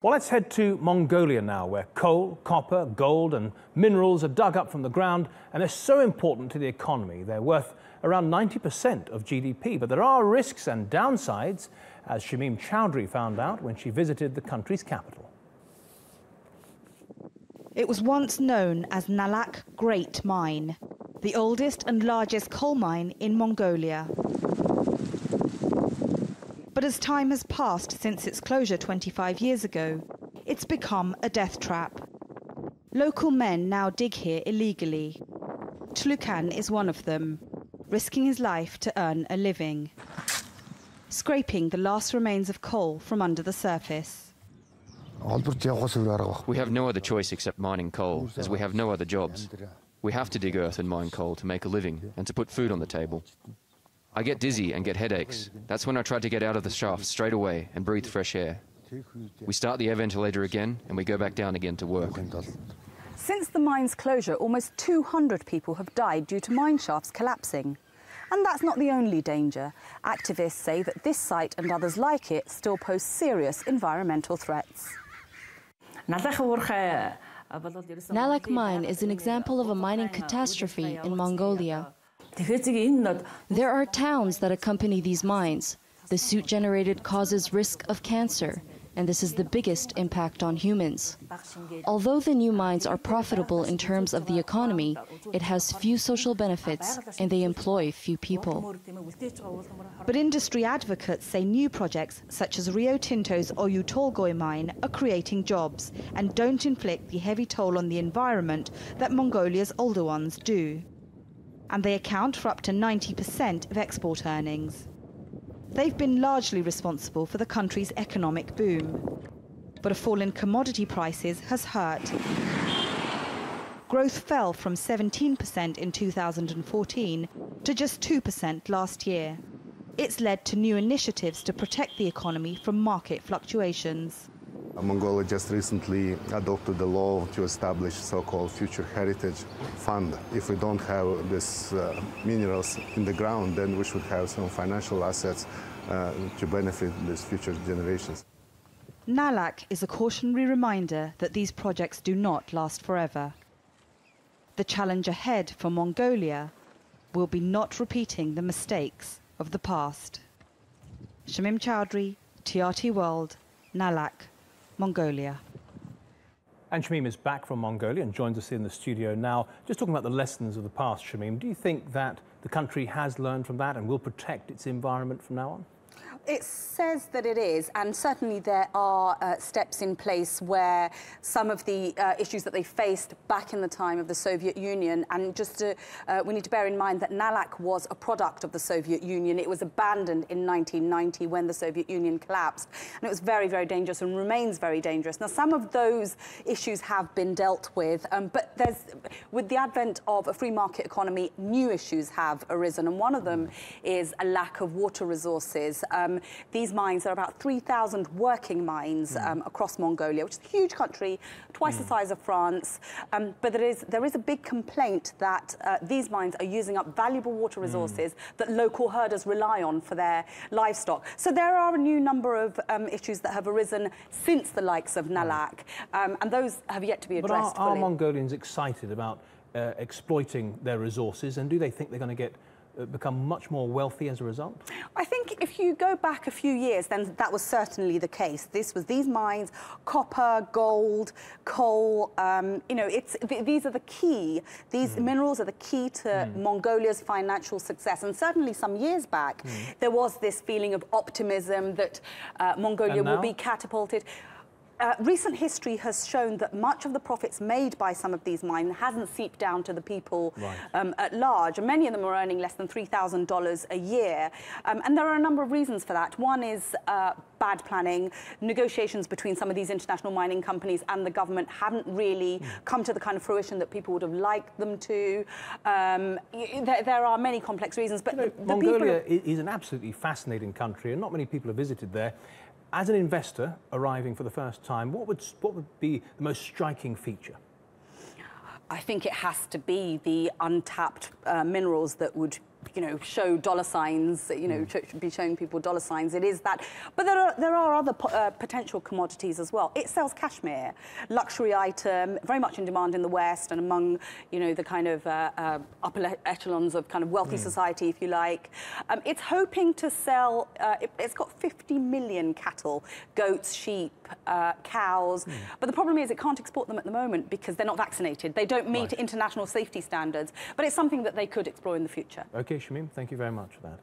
Well, let's head to Mongolia now, where coal, copper, gold and minerals are dug up from the ground and they're so important to the economy. They're worth around 90% of GDP, but there are risks and downsides, as Shamim Chowdhury found out when she visited the country's capital. It was once known as Nalak Great Mine, the oldest and largest coal mine in Mongolia. But as time has passed since its closure 25 years ago, it's become a death trap. Local men now dig here illegally. Tlukan is one of them, risking his life to earn a living, scraping the last remains of coal from under the surface. We have no other choice except mining coal, as we have no other jobs. We have to dig earth and mine coal to make a living and to put food on the table. I get dizzy and get headaches. That's when I try to get out of the shaft straight away and breathe fresh air. We start the air ventilator again and we go back down again to work. Since the mine's closure, almost 200 people have died due to mine shafts collapsing. And that's not the only danger. Activists say that this site and others like it still pose serious environmental threats. Nalak Mine is an example of a mining catastrophe in Mongolia. There are towns that accompany these mines. The soot generated causes risk of cancer, and this is the biggest impact on humans. Although the new mines are profitable in terms of the economy, it has few social benefits and they employ few people. But industry advocates say new projects such as Rio Tinto's Oyu Tolgoi mine are creating jobs and don't inflict the heavy toll on the environment that Mongolia's older ones do. And they account for up to 90% of export earnings. They've been largely responsible for the country's economic boom. But a fall in commodity prices has hurt. Growth fell from 17% in 2014 to just 2% last year. It's led to new initiatives to protect the economy from market fluctuations. Mongolia just recently adopted the law to establish so-called Future Heritage Fund. If we don't have these minerals in the ground, then we should have some financial assets to benefit these future generations. Nalak is a cautionary reminder that these projects do not last forever. The challenge ahead for Mongolia will be not repeating the mistakes of the past. Shamim Chowdhury, TRT World, Nalak, Mongolia. And Shamim is back from Mongolia and joins us in the studio now. Just talking about the lessons of the past, Shamim, do you think that the country has learned from that and will protect its environment from now on? It says that it is, and certainly there are steps in place where some of the issues that they faced back in the time of the Soviet Union, and just to, we need to bear in mind that Nalak was a product of the Soviet Union. It was abandoned in 1990 when the Soviet Union collapsed, and it was very, very dangerous and remains very dangerous. Now, some of those issues have been dealt with, but with the advent of a free market economy, new issues have arisen, and one of them is a lack of water resources. These mines are about 3,000 working mines across Mongolia, which is a huge country, twice the size of France. But there is a big complaint that these mines are using up valuable water resources that local herders rely on for their livestock. So there are a new number of issues that have arisen since the likes of Nalak, and those have yet to be addressed fully. Are Mongolians excited about exploiting their resources, and do they think they're going to become much more wealthy as a result? I think if you go back a few years, then that was certainly the case. These mines, copper, gold, coal, you know, these are the key. These minerals are the key to Mongolia's financial success. And certainly some years back, there was this feeling of optimism that Mongolia will be catapulted. Recent history has shown that much of the profits made by some of these mines hasn't seeped down to the people at large. And many of them are earning less than $3,000 a year. And there are a number of reasons for that. One is bad planning. Negotiations between some of these international mining companies and the government haven't really come to the kind of fruition that people would have liked them to. There are many complex reasons. But Mongolia is an absolutely fascinating country, and not many people have visited there. As an investor arriving for the first time, what would be the most striking feature? I think it has to be the untapped minerals that would you know, show dollar signs, you know, should be showing people dollar signs. It is that. But there are other potential commodities as well. It sells cashmere, luxury item, very much in demand in the West and among, you know, the kind of upper echelons of kind of wealthy society, if you like. It's hoping to sell, it's got 50 million cattle, goats, sheep, cows. But the problem is it can't export them at the moment because they're not vaccinated. They don't meet international safety standards. But it's something that they could explore in the future. OK, Shamim, thank you very much for that.